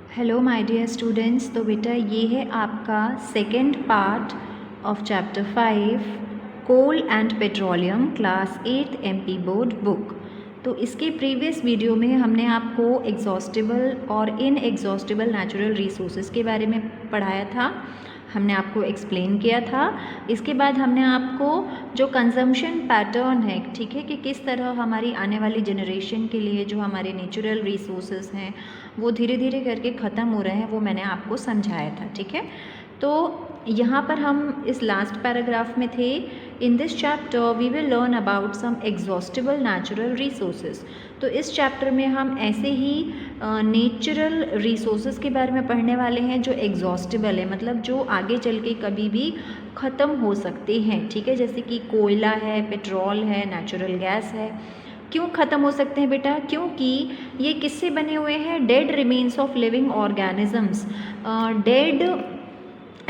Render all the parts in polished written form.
Hello my dear students. तो बेटा ये है आपका second part of chapter 5 coal and petroleum class 8 MP board book. तो इसके प्रीवियस वीडियो में हमने आपको एग्जॉस्टिबल और इनएग्जॉस्टिबल नेचुरल रिसोर्सेज के बारे में पढ़ाया था, हमने आपको एक्सप्लेन किया था। इसके बाद हमने आपको जो कंजम्पशन पैटर्न है, ठीक है, कि किस तरह हमारी आने वाली जनरेशन के लिए जो हमारे नेचुरल रिसोर्सेज हैं वो धीरे धीरे करके ख़त्म हो रहे हैं, वो मैंने आपको समझाया था। ठीक है, तो यहाँ पर हम इस लास्ट पैराग्राफ में थे। In this chapter we will learn about some exhaustible natural resources. तो इस चैप्टर में हम ऐसे ही नेचुरल रिसोर्सेज के बारे में पढ़ने वाले हैं जो एग्जॉस्टिबल है, मतलब जो आगे चल के कभी भी ख़त्म हो सकते हैं। ठीक है, जैसे कि कोयला है, पेट्रोल है, नेचुरल गैस है। क्यों ख़त्म हो सकते हैं बेटा? क्योंकि ये किससे बने हुए हैं? Dead remains of living organisms. Dead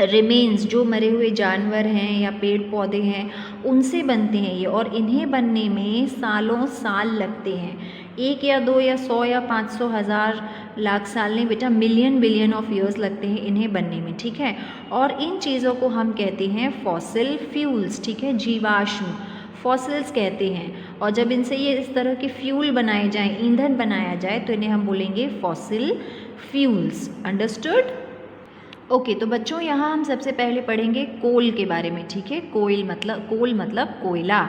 remains, जो मरे हुए जानवर हैं या पेड़ पौधे हैं, उनसे बनते हैं ये, और इन्हें बनने में सालों साल लगते हैं। 1 या 2 या 100 या 500 हज़ार लाख साल नहीं बेटा, मिलियन बिलियन ऑफ ईयर्स लगते हैं इन्हें बनने में। ठीक है, और इन चीज़ों को हम कहते हैं फॉसिल फ्यूल्स। ठीक है, जीवाश्म फॉसिल्स कहते हैं। और जब इनसे ये इस तरह के फ्यूल बनाए जाएं, ईंधन बनाया जाए, तो इन्हें हम बोलेंगे फॉसिल फ्यूल्स। अंडरस्टूड? ओके, तो बच्चों यहाँ हम सबसे पहले पढ़ेंगे कोल के बारे में। ठीक है, कोल मतलब कोयला।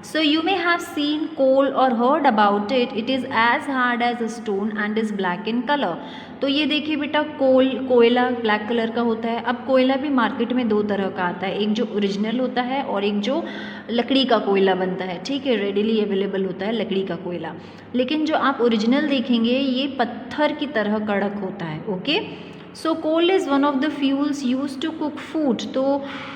So you may have seen coal और heard about it. It is as hard as a stone and is black in colour. तो ये देखिए बेटा, कोयला ब्लैक कलर का होता है। अब कोयला भी मार्केट में 2 तरह का आता है, एक जो ओरिजिनल होता है और एक जो लकड़ी का कोयला बनता है। ठीक है, रेडिली अवेलेबल होता है लकड़ी का कोयला, लेकिन जो आप ओरिजिनल देखेंगे ये पत्थर की तरह कड़क होता है। Okay, so coal is one of the fuels use to cook food. तो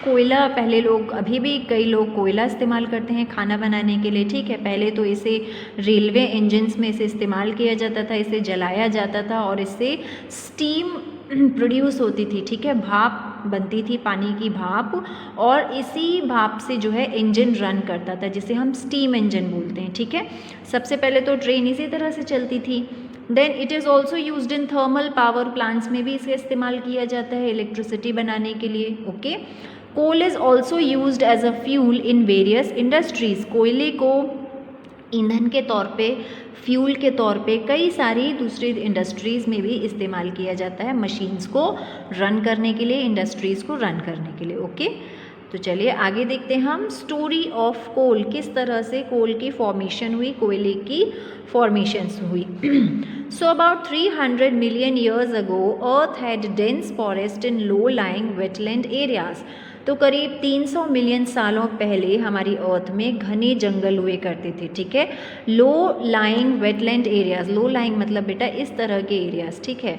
कोयला पहले लोग, अभी भी कई लोग कोयला इस्तेमाल करते हैं खाना बनाने के लिए। ठीक है, पहले तो इसे रेलवे इंजन्स में इसे इस्तेमाल किया जाता था, इसे जलाया जाता था और इससे स्टीम प्रोड्यूस होती थी। ठीक है, भाप बनती थी, पानी की भाप, और इसी भाप से जो है इंजन रन करता था, जिसे हम स्टीम इंजन बोलते हैं। ठीक है, सबसे पहले तो ट्रेन इसी तरह से चलती थी। Then it is also used in thermal power plants में भी इसे इस्तेमाल किया जाता है इलेक्ट्रिसिटी बनाने के लिए। Okay, coal is also used as a fuel in various industries. कोयले को ईंधन के तौर पे, फ्यूल के तौर पे कई सारी दूसरी इंडस्ट्रीज़ में भी इस्तेमाल किया जाता है, मशीन्स को रन करने के लिए, इंडस्ट्रीज़ को रन करने के लिए। ओके, तो चलिए आगे देखते हैं हम स्टोरी ऑफ कोल, किस तरह से कोल की फॉर्मेशन हुई, कोयले की फॉर्मेशंस हुई। So about 300 million years ago earth had dense forest in low lying wetland areas. तो करीब 300 मिलियन सालों पहले हमारी अर्थ में घने जंगल हुए करते थे। ठीक है, low lying wetland areas, low lying मतलब बेटा इस तरह के एरियाज। ठीक है,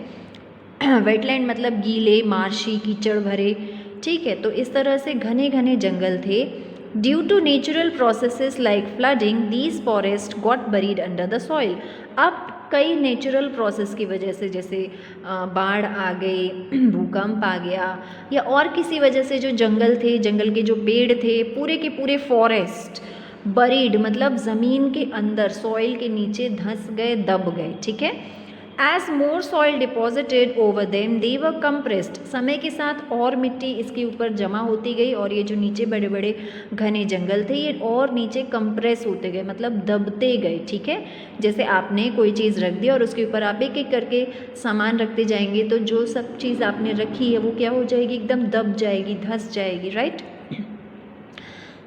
वेटलैंड मतलब गीले, मार्शी, कीचड़ भरे। ठीक है, तो इस तरह से घने घने जंगल थे। Due to natural processes like flooding these forest got buried under the soil. अब कई नेचुरल प्रोसेस की वजह से, जैसे बाढ़ आ गई, भूकंप आ गया, या और किसी वजह से जो जंगल थे, जंगल के जो पेड़ थे, पूरे के पूरे फॉरेस्ट बरीड मतलब ज़मीन के अंदर, सॉइल के नीचे धंस गए, दब गए। ठीक है, as more soil deposited over them they were compressed. समय के साथ और मिट्टी इसके ऊपर जमा होती गई और ये जो नीचे बड़े बड़े घने जंगल थे ये और नीचे कंप्रेस होते गए, मतलब दबते गए। ठीक है, जैसे आपने कोई चीज़ रख दी और उसके ऊपर आप एक एक करके सामान रखते जाएंगे, तो जो सब चीज़ आपने रखी है वो क्या हो जाएगी? एकदम दब जाएगी, धंस जाएगी। Right?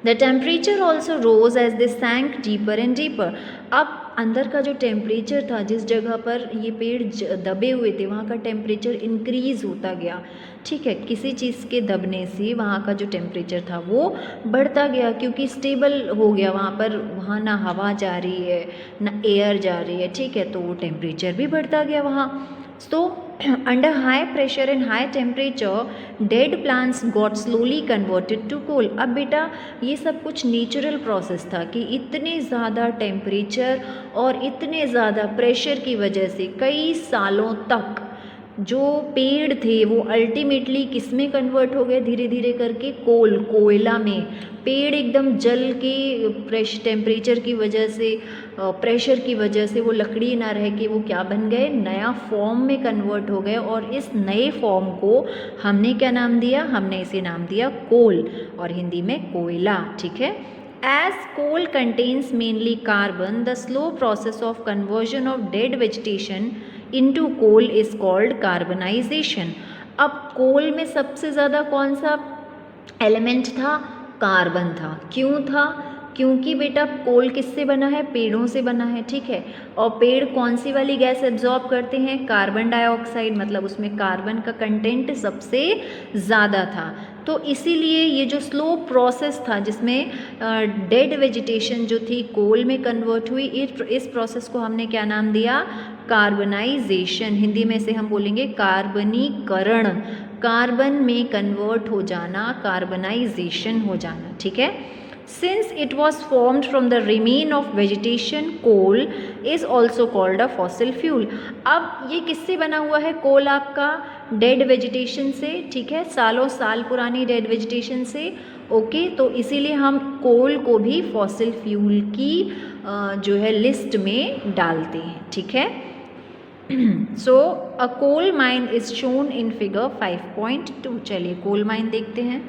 The temperature also rose as they sank deeper and deeper. अब अंदर का जो टेम्परेचर था, जिस जगह पर ये पेड़ दबे हुए थे, वहाँ का टेम्परेचर इंक्रीज़ होता गया। ठीक है, किसी चीज़ के दबने से वहाँ का जो टेम्परेचर था वो बढ़ता गया, क्योंकि स्टेबल हो गया वहाँ पर, वहाँ ना हवा जा रही है ना एयर जा रही है। ठीक है, तो वो टेम्परेचर भी बढ़ता गया वहाँ। So under high pressure and high temperature, dead plants got slowly converted to coal. अब बेटा ये सब कुछ नेचुरल प्रोसेस था कि इतने ज़्यादा टेम्परेचर और इतने ज़्यादा प्रेशर की वजह से कई सालों तक जो पेड़ थे वो अल्टीमेटली किस में कन्वर्ट हो गए धीरे धीरे करके? कोयला में। पेड़ एकदम जल के टेम्परेचर की वजह से प्रेशर की वजह से वो लकड़ी ना रह के वो क्या बन गए, नया फॉर्म में कन्वर्ट हो गए। और इस नए फॉर्म को हमने क्या नाम दिया, हमने इसे नाम दिया कोल और हिंदी में कोयला। ठीक है। As coal contains mainly carbon, the slow process of conversion of dead vegetation into coal is called carbonization. अब कोल में सबसे ज़्यादा कौन सा एलिमेंट था, कार्बन था। क्यों था, क्योंकि बेटा कोल किससे बना है, पेड़ों से बना है। ठीक है। और पेड़ कौन सी वाली गैस एब्जॉर्ब करते हैं, कार्बन डाइऑक्साइड, मतलब उसमें कार्बन का कंटेंट सबसे ज़्यादा था। तो इसीलिए ये जो स्लो प्रोसेस था जिसमें डेड वेजिटेशन जो थी कोल में कन्वर्ट हुई, इस प्रोसेस को हमने क्या नाम दिया, कार्बनाइजेशन। हिंदी में से हम बोलेंगे कार्बनीकरण, कार्बन में कन्वर्ट हो जाना, कार्बनाइजेशन हो जाना। ठीक है। Since it was formed from the remain of vegetation, coal is also called a fossil fuel. अब ये किससे बना हुआ है कोल, आपका डेड वेजिटेशन से। ठीक है, सालों साल पुरानी डेड वेजिटेशन से। ओके, तो इसीलिए हम कोल को भी फॉसिल फ्यूल की जो है लिस्ट में डालते हैं। ठीक है। So a coal mine is shown in figure 5.2। चलिए कोल माइन देखते हैं।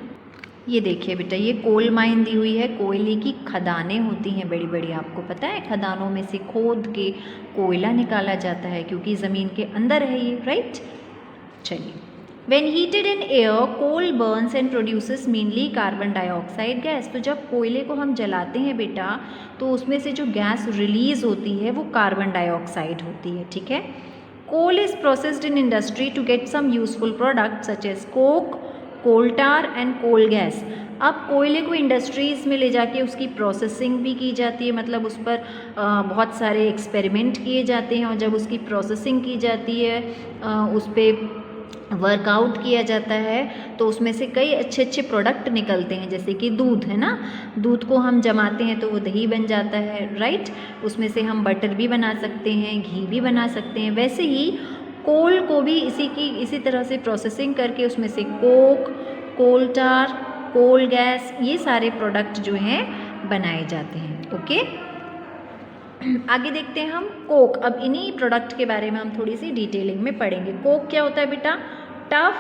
ये देखिए बेटा, ये कोल माइन दी हुई है, कोयले की खदानें होती हैं बड़ी बड़ी, आपको पता है खदानों में से खोद के कोयला निकाला जाता है क्योंकि ज़मीन के अंदर है ये, राइट। चलिए, When heated in air, coal burns and produces mainly carbon dioxide gas. तो जब कोयले को हम जलाते हैं बेटा, तो उसमें से जो गैस रिलीज होती है वो कार्बन डाइऑक्साइड होती है। ठीक है। Coal is processed in industry to get some useful product such as coke, coal tar and coal gas. अब कोयले को इंडस्ट्रीज़ में ले जाके उसकी प्रोसेसिंग भी की जाती है, मतलब उस पर बहुत सारे एक्सपेरिमेंट किए जाते हैं और जब उसकी प्रोसेसिंग की जाती है, उस पर वर्कआउट किया जाता है, तो उसमें से कई अच्छे अच्छे प्रोडक्ट निकलते हैं, जैसे कि दूध है ना, दूध को हम जमाते हैं तो वो दही बन जाता है, राइट। उसमें से हम बटर भी बना सकते हैं, घी भी बना सकते हैं। वैसे ही कोल को भी इसी तरह से प्रोसेसिंग करके उसमें से कोक, कोल टार, कोल गैस, ये सारे प्रोडक्ट जो हैं बनाए जाते हैं। ओके, आगे देखते हैं हम कोक। अब इन्हीं प्रोडक्ट के बारे में हम थोड़ी सी डिटेलिंग में पढ़ेंगे। कोक क्या होता है बेटा, tough,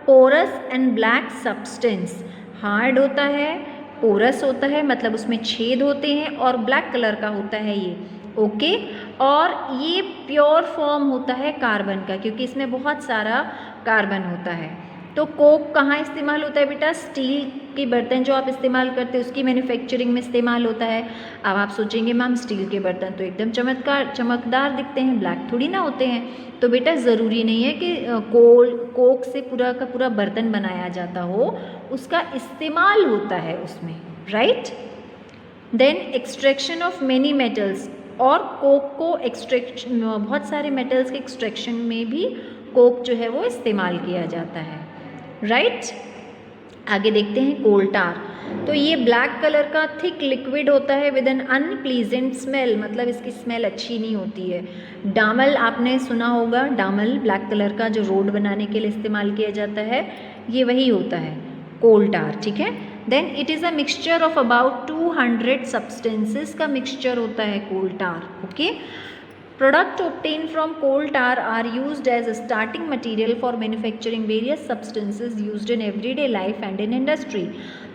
porous and black substance. Hard होता है, पोरस होता है मतलब उसमें छेद होते हैं, और ब्लैक कलर का होता है ये। ओके, और ये प्योर फॉर्म होता है कार्बन का, क्योंकि इसमें बहुत सारा कार्बन होता है। तो कोक कहाँ इस्तेमाल होता है बेटा, स्टील के बर्तन जो आप इस्तेमाल करते हैं उसकी मैन्युफैक्चरिंग में इस्तेमाल होता है। अब आप सोचेंगे मैम स्टील के बर्तन तो एकदम चमकदार दिखते हैं, ब्लैक थोड़ी ना होते हैं। तो बेटा ज़रूरी नहीं है कि कोक से पूरा का पूरा बर्तन बनाया जाता हो, उसका इस्तेमाल होता है उसमें, right. Then extraction of many metals, और कोक को एक्सट्रैक्शन, बहुत सारे मेटल्स के एक्सट्रैक्शन में भी कोक जो है वो इस्तेमाल किया जाता है, राइट। आगे देखते हैं कोल टार। तो ये ब्लैक कलर का थिक लिक्विड होता है विद एन अनप्लीजेंट स्मेल, मतलब इसकी स्मेल अच्छी नहीं होती है। डामल आपने सुना होगा, डामल ब्लैक कलर का जो रोड बनाने के लिए इस्तेमाल किया जाता है, ये वही होता है कोल टार। ठीक है। Then it is a mixture of about 200 substances का मिक्सचर होता है coal tar. Okay, product obtained from coal tar are used as a starting material for manufacturing various substances used in everyday life and in industry.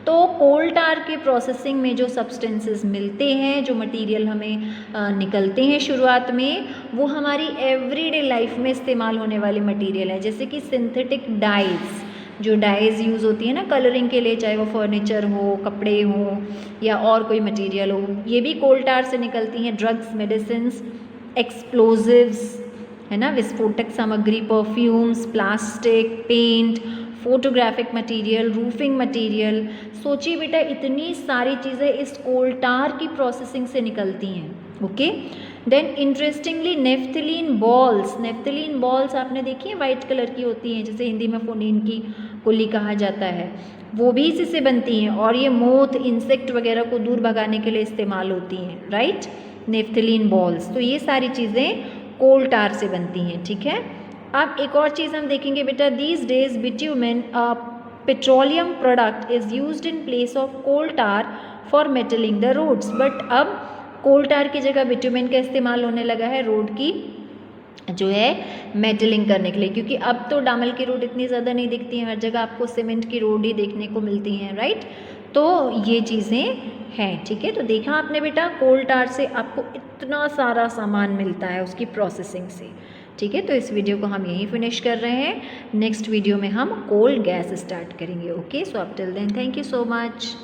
तो कोल टार के processing में जो substances मिलते हैं, जो मटेरियल हमें निकलते हैं शुरुआत में, वो हमारी एवरीडे लाइफ में इस्तेमाल होने वाले मटेरियल है। जैसे कि सिंथेटिक डाइज, जो डाइज यूज़ होती है ना कलरिंग के लिए, चाहे वो फर्नीचर हो, कपड़े हो या और कोई मटेरियल हो, ये भी कोल टार से निकलती हैं। ड्रग्स, मेडिसिन्स, एक्सप्लोजिव्स है ना, विस्फोटक सामग्री, perfumes, plastic, paint, photographic material, roofing material. सोचिए बेटा इतनी सारी चीज़ें इस कोल टार की प्रोसेसिंग से निकलती हैं। Okay, then interestingly naphthalene balls, naphthalene balls आपने देखी है, वाइट कलर की होती हैं, जिसे हिंदी में फोनीन की कुल्ली कहा जाता है, वो भी इसी से बनती हैं, और ये मोथ, इंसेक्ट वगैरह को दूर भगाने के लिए इस्तेमाल होती हैं, राइट, नेफ्थलीन बॉल्स। तो ये सारी चीज़ें कोल टार से बनती हैं। ठीक है। अब एक और चीज़ हम देखेंगे बेटा, these days bitumen petroleum product is used in place of coal tar for metalling the roads. But अब कोल टार की जगह बिटुमेन का इस्तेमाल होने लगा है रोड की जो है मेटलिंग करने के लिए, क्योंकि अब तो डामर की रोड इतनी ज़्यादा नहीं दिखती हैं, हर जगह आपको सीमेंट की रोड ही देखने को मिलती हैं, राइट। तो ये चीज़ें हैं, ठीक है। तो देखा आपने बेटा, कोल टार से आपको इतना सारा सामान मिलता है उसकी प्रोसेसिंग से, ठीक है। तो इस वीडियो को हम यहीं फिनिश कर रहे हैं, नेक्स्ट वीडियो में हम कोल गैस स्टार्ट करेंगे। Okay, so up till then thank you so much.